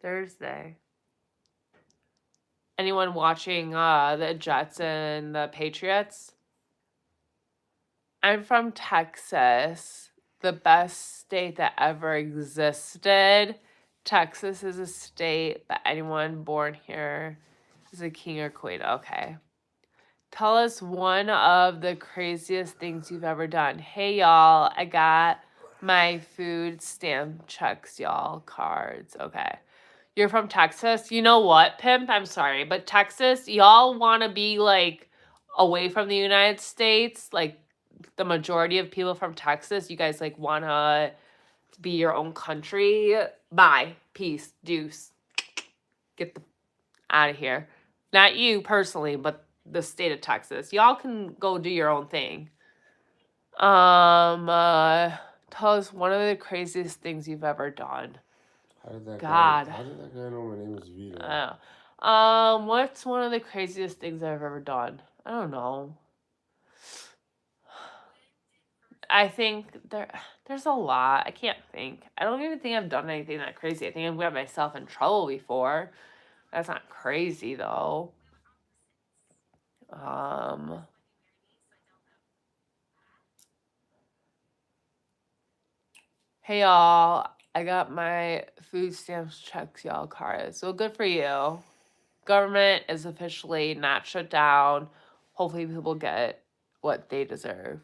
Thursday? Anyone watching the Jets and the Patriots? I'm from Texas, the best state that ever existed. Texas is a state that anyone born here is a king or queen. Okay. Tell us one of the craziest things you've ever done. Hey, y'all, I got my food stamp checks, y'all, cards. Okay. You're from Texas? You know what, Pimp? I'm sorry, but Texas, y'all want to be, like, away from the United States? Like, the majority of people from Texas, you guys, like, want to be your own country? Bye. Peace. Deuce. Get the out of here. Not you personally, but the state of Texas. Y'all can go do your own thing. Tell us one of the craziest things you've ever done. How did that God. guy know my name was Vito? What's one of the craziest things I've ever done? I don't know. I think there's a lot. I can't think. I don't even think I've done anything that crazy. I think I've got myself in trouble before. That's not crazy though. Hey y'all, I got my food stamps checks y'all cards. So good for you. Government is officially not shut down. Hopefully people get what they deserve.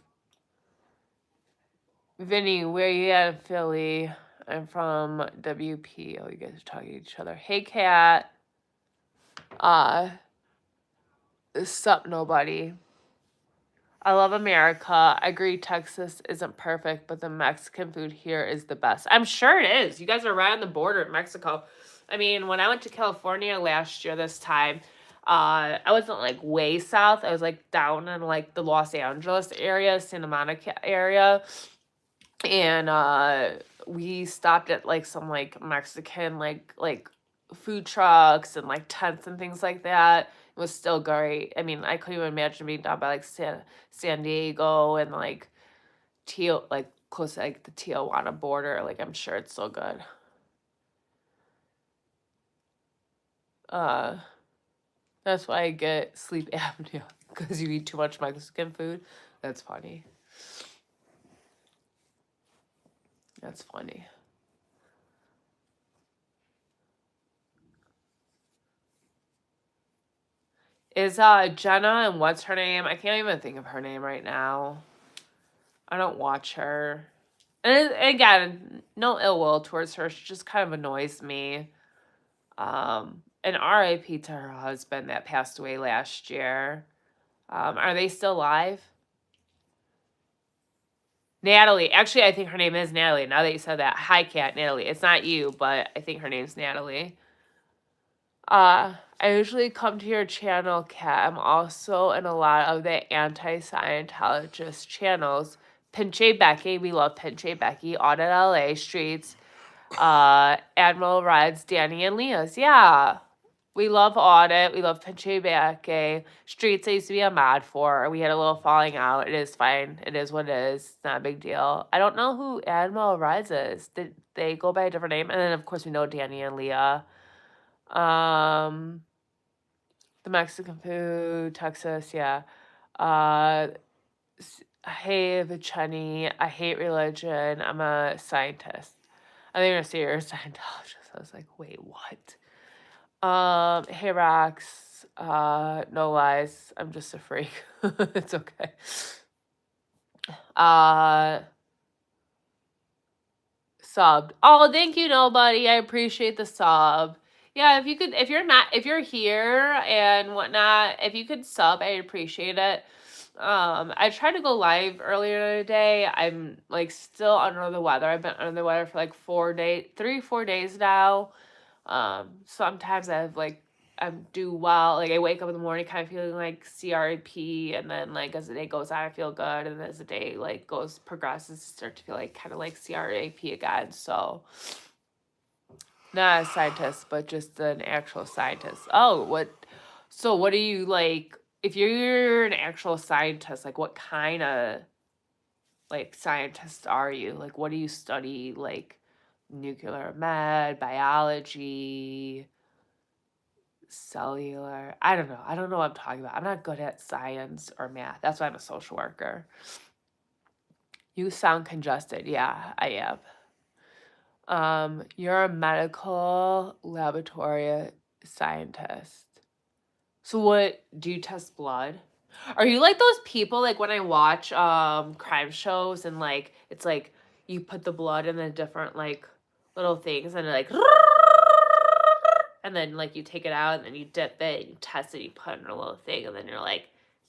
Vinny, where you at in Philly? I'm from WP. Oh, you guys are talking to each other. Hey, Kat. Sup, nobody. I love America. I agree Texas isn't perfect, but the Mexican food here is the best. I'm sure it is. You guys are right on the border at Mexico. I mean, when I went to California last year this time, I wasn't like way south. I was like down in like the Los Angeles area, Santa Monica area. And we stopped at like some like Mexican like food trucks and like tents and things like that. It was still great. I mean, I couldn't even imagine being down by like San Diego and like like close to like the Tijuana border. Like I'm sure it's so good. That's why I get sleep apnea because you eat too much Mexican food. That's funny. That's funny. Is Jenna, and what's her name? I can't even think of her name right now. I don't watch her. And again, no ill will towards her. She just kind of annoys me. And RIP to her husband that passed away last year. Are they still alive? Natalie. Actually, I think her name is Natalie. Now that you said that. Hi, Kat, Natalie. It's not you, but I think her name's Natalie. I usually come to your channel, Kat. I'm also in a lot of the anti-Scientologist channels. Pinche Becky. We love Pinche Becky. Audit LA Streets. Admiral Rides, Danny and Leah's. Yeah. We love audit. We love Pinche Baque. Streets I used to be a mod for. We had a little falling out. It is fine. It is what it is. It's not a big deal. I don't know who Admiral Rise is. Did they go by a different name? And then of course we know Danny and Leah. The Mexican food, Texas, yeah. I hate Viceni. I hate religion. I'm a scientist. I think you're gonna say you're a Scientologist. I was like, wait, what? Hey Rox, no lies. I'm just a freak. It's okay. Subbed. Oh, thank you, nobody. I appreciate the sub. Yeah, if you're here and whatnot, if you could sub, I'd appreciate it. I tried to go live earlier today. I'm like still under the weather. I've been under the weather for like 4 days now. Sometimes I'm do well. Like I wake up in the morning kind of feeling like CRP, and then like as the day goes on, I feel good, and as the day like progresses, I start to feel like kind of like CRAP again. So not a scientist, but just an actual scientist. Oh, what? So what do you like? If you're an actual scientist, like what kind of like scientist are you? Like what do you study? Like nuclear med, biology, cellular. I don't know. I don't know what I'm talking about. I'm not good at science or math. That's why I'm a social worker. You sound congested. Yeah, I am. You're a medical laboratory scientist. So what do you test blood? Are you like those people like when I watch crime shows and like it's like you put the blood in the different like little things and like and then like you take it out and then you dip it and you test it, you put it in a little thing and then you're like,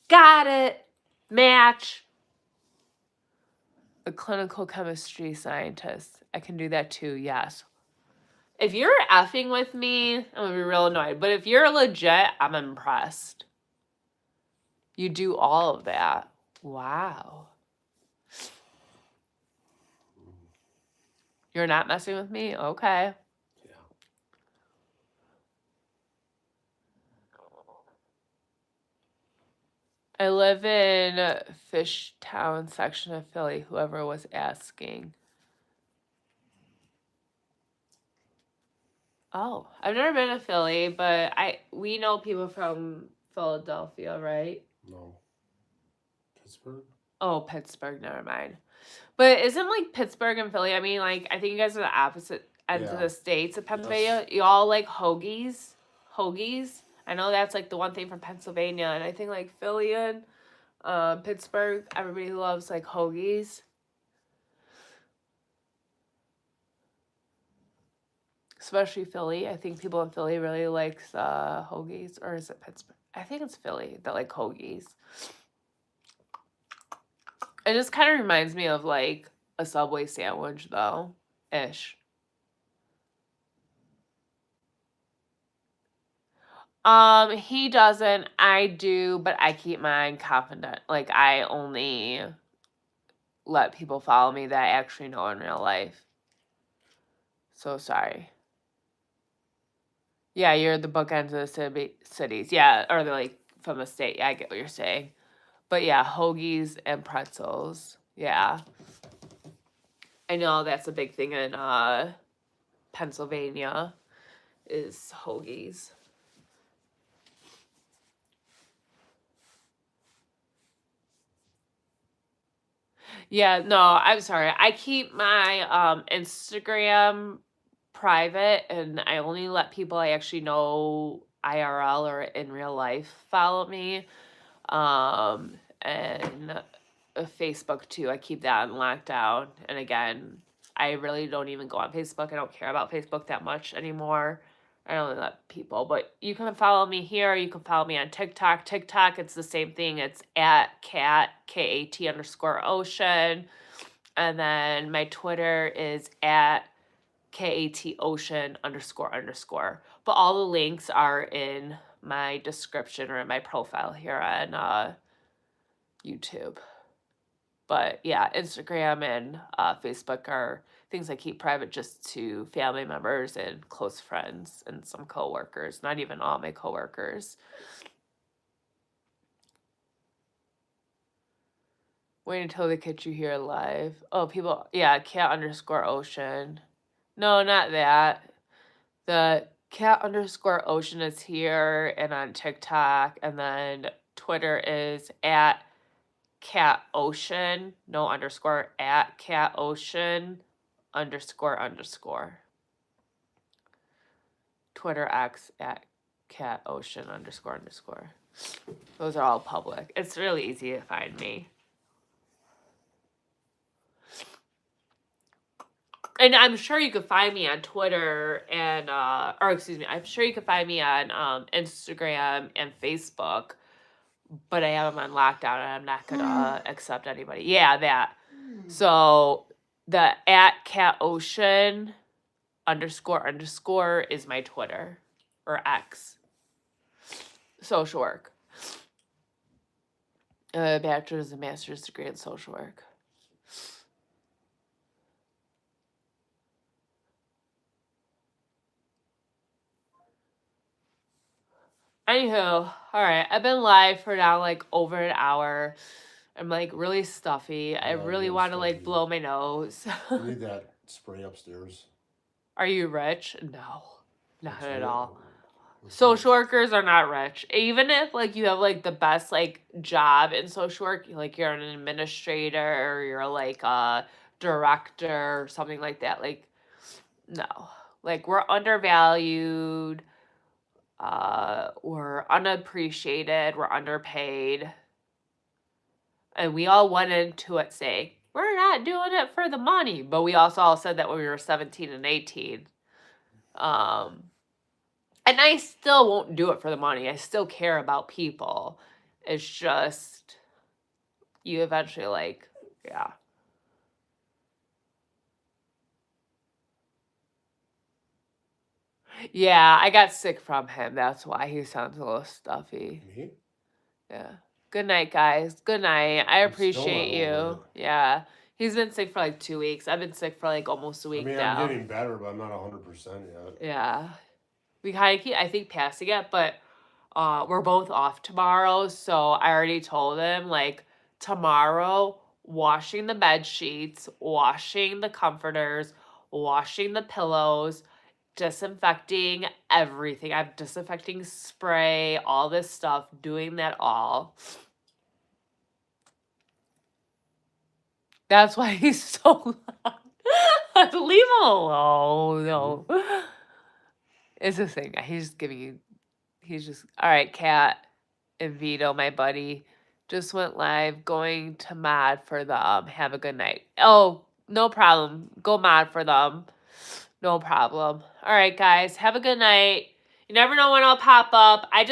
got it, match. A clinical chemistry scientist. I can do that too, yes. If you're effing with me, I'm gonna be real annoyed. But if you're legit, I'm impressed. You do all of that. Wow. You're not messing with me? Okay. Yeah. I live in Fishtown section of Philly, whoever was asking. Oh, I've never been to Philly, but we know people from Philadelphia, right? No. Pittsburgh? Oh, Pittsburgh, never mind. But isn't like Pittsburgh and Philly, I mean, like, I think you guys are the opposite ends of the states of Pennsylvania. Yes. You all like hoagies? Hoagies? I know that's like the one thing from Pennsylvania, and I think like Philly and Pittsburgh, everybody loves like hoagies. Especially Philly. I think people in Philly really like hoagies. Or is it Pittsburgh? I think it's Philly that like hoagies. It just kind of reminds me of like a Subway sandwich though. Ish. He doesn't. I do, but I keep mine confident. Like I only let people follow me that I actually know in real life. So sorry. Yeah, you're the bookends of the cities. Yeah, or they're like from the state. Yeah, I get what you're saying. But yeah, hoagies and pretzels. Yeah. I know that's a big thing in Pennsylvania is hoagies. Yeah, no, I'm sorry. I keep my Instagram private and I only let people I actually know IRL or in real life follow me. And Facebook too. I keep that on lockdown. And again, I really don't even go on Facebook. I don't care about Facebook that much anymore. I only let people, but you can follow me here. You can follow me on TikTok. TikTok, it's the same thing. It's at @KAT_ocean. And then my Twitter is at KATocean__. But all the links are in my description or in my profile here on YouTube. But yeah, Instagram and Facebook are things I keep private just to family members and close friends and some coworkers. Not even all my coworkers. Wait until they catch you here live. Oh, people, yeah, cat_ocean. No, not that. The cat_ocean is here and on TikTok, and then Twitter is at @CatOcean, no underscore, at @CatOcean __. Twitter X at @CatOcean __. Those are all public. It's really easy to find me. And I'm sure you could find me on Twitter and, or excuse me, I'm sure you could find me on Instagram and Facebook, but I have them on lockdown and I'm not going to accept anybody. Yeah, that. So the at @CatOcean __ is my Twitter or X. Social work. Bachelor's and master's degree in social work. Anywho, all right, I've been live for now like over an hour. I'm like really stuffy. I really want to like blow my nose. You need that spray upstairs. Are you rich? No, not at all. Social workers are not rich. Even if like you have like the best like job in social work, like you're an administrator or you're like a director or something like that, like no. Like we're undervalued, we're unappreciated, we're underpaid. And we all went into it saying, we're not doing it for the money. But we also all said that when we were 17 and 18. And I still won't do it for the money. I still care about people. It's just, you eventually like, yeah. Yeah, I got sick from him. That's why he sounds a little stuffy. Me? Yeah. Good night, guys. Good night. I appreciate you. Yeah. He's been sick for like 2 weeks. I've been sick for like almost a week now. I'm getting better, but I'm not 100% yet. Yeah. We kind of keep, I think, passing it, but we're both off tomorrow. So I already told him, like, tomorrow, washing the bed sheets, washing the comforters, washing the pillows, disinfecting everything. I have disinfecting spray, all this stuff, doing that all. That's why he's so loud. Leave him alone. No. It's the thing. He's just giving you, he's just, all right, Kat and Vito, my buddy, just went live, going to mod for them. Have a good night. Oh, no problem. Go mod for them. No problem. All right, guys. Have a good night. You never know when I'll pop up. I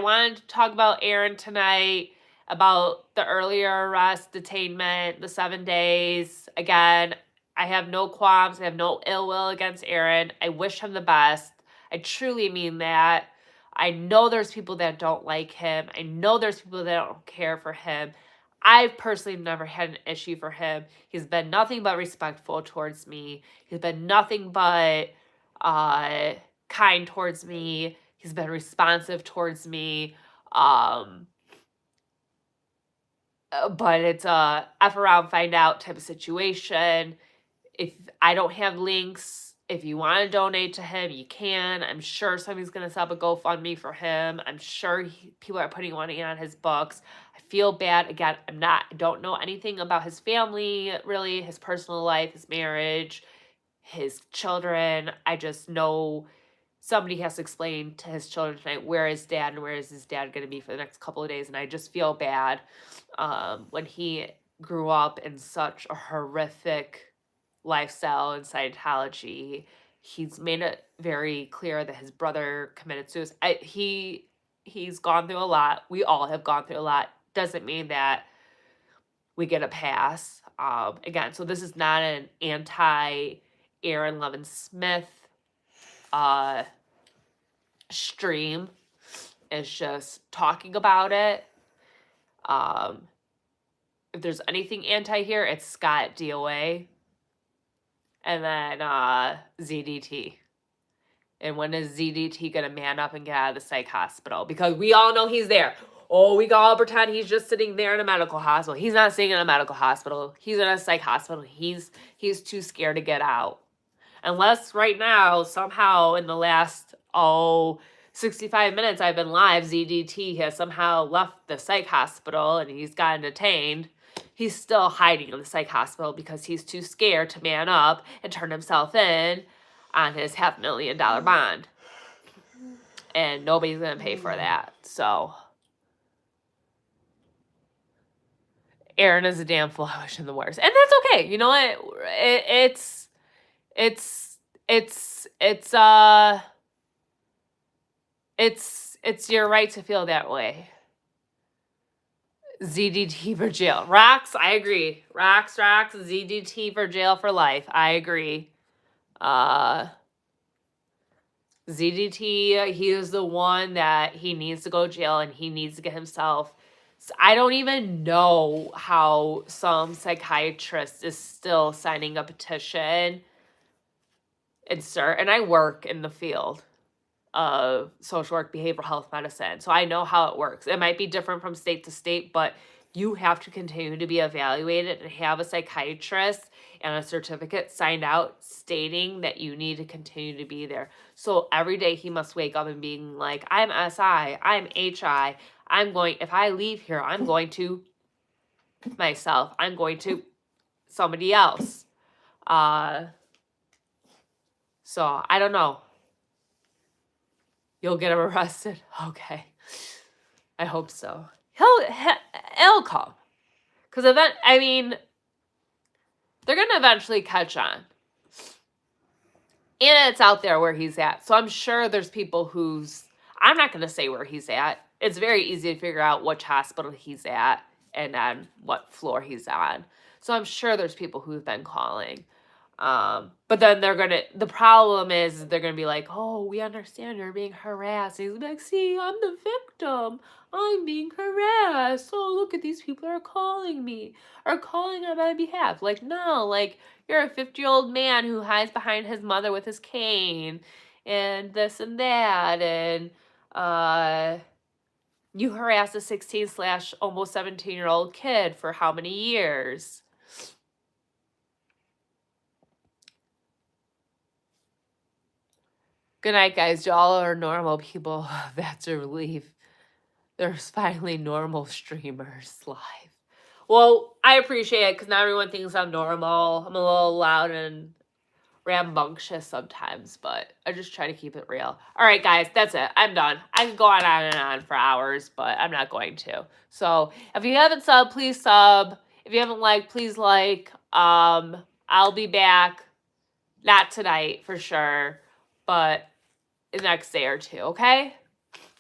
wanted to talk about Aaron tonight, about the earlier arrest, detainment, the 7 days. Again, I have no qualms. I have no ill will against Aaron. I wish him the best. I truly mean that. I know there's people that don't like him. I know there's people that don't care for him. I've personally never had an issue for him. He's been nothing but respectful towards me. He's been nothing but kind towards me. He's been responsive towards me. But it's a F around, find out type of situation. If I don't have links, if you want to donate to him, you can. I'm sure somebody's going to set up a GoFundMe for him. I'm sure people are putting money on his books. I feel bad. Again, I don't know anything about his family, really, his personal life, his marriage, his children. I just know somebody has to explain to his children tonight where is dad and where is his dad going to be for the next couple of days. And I just feel bad when he grew up in such a horrific lifestyle in Scientology. He's made it very clear that his brother committed suicide. He's gone through a lot. We all have gone through a lot. Doesn't mean that we get a pass. Again, so this is not an anti-Aaron Levin-Smith stream. It's just talking about it. if there's anything anti here, it's Scott DOA. And then ZDT. And when is ZDT going to man up and get out of the psych hospital? Because we all know he's there. Oh, we can all pretend he's just sitting there in a medical hospital. He's not sitting in a medical hospital. He's in a psych hospital. He's too scared to get out. Unless right now, somehow in the last, 65 minutes I've been live, ZDT has somehow left the psych hospital and he's gotten detained. He's still hiding in the psych hospital because he's too scared to man up and turn himself in on his $500,000 bond. And nobody's going to pay for that. So, Aaron is a damn fool. I wish him the worst. And that's okay. You know what? It's your right to feel that way. ZDT for jail. Rocks, I agree. Rocks, ZDT for jail for life. I agree. ZDT, he is the one that he needs to go to jail and he needs to get himself. I don't even know how some psychiatrist is still signing a petition. And I work in the field of social work, behavioral health medicine. So I know how it works. It might be different from state to state, but you have to continue to be evaluated and have a psychiatrist and a certificate signed out stating that you need to continue to be there. So every day he must wake up and being like, I'm SI, I'm HI, if I leave here, I'm going to myself, I'm going to somebody else. So I don't know. You'll get him arrested? Okay. I hope so. It'll come. Because they're going to eventually catch on. And it's out there where he's at. So I'm sure there's people I'm not going to say where he's at. It's very easy to figure out which hospital he's at and on what floor he's on. So I'm sure there's people who've been calling. But then the problem is they're going to be like, oh, we understand you're being harassed. And he's like, see, I'm the victim. I'm being harassed. Oh, look at these people are calling me or calling on my behalf. Like, no, like you're a 50-year-old man who hides behind his mother with his cane and this and that. And, you harassed a 16/almost 17-year-old kid for how many years? Good night, guys. Y'all are normal people. That's a relief. There's finally normal streamers live. Well, I appreciate it because not everyone thinks I'm normal. I'm a little loud and rambunctious sometimes, but I just try to keep it real. All right, guys, that's it. I'm done. I can go on and on for hours, but I'm not going to. So if you haven't subbed, please sub. If you haven't liked, please like. I'll be back. Not tonight, for sure, but the next day or two, okay?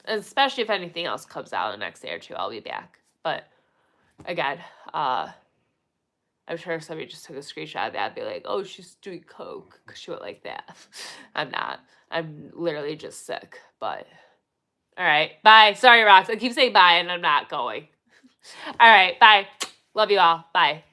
And especially if anything else comes out the next day or two, I'll be back. But again, I'm sure somebody just took a screenshot of that and be like, oh, she's doing coke because she went like that. I'm not. I'm literally just sick. But all right, bye. Sorry, Rox. I keep saying bye and I'm not going. All right, bye. Love you all. Bye.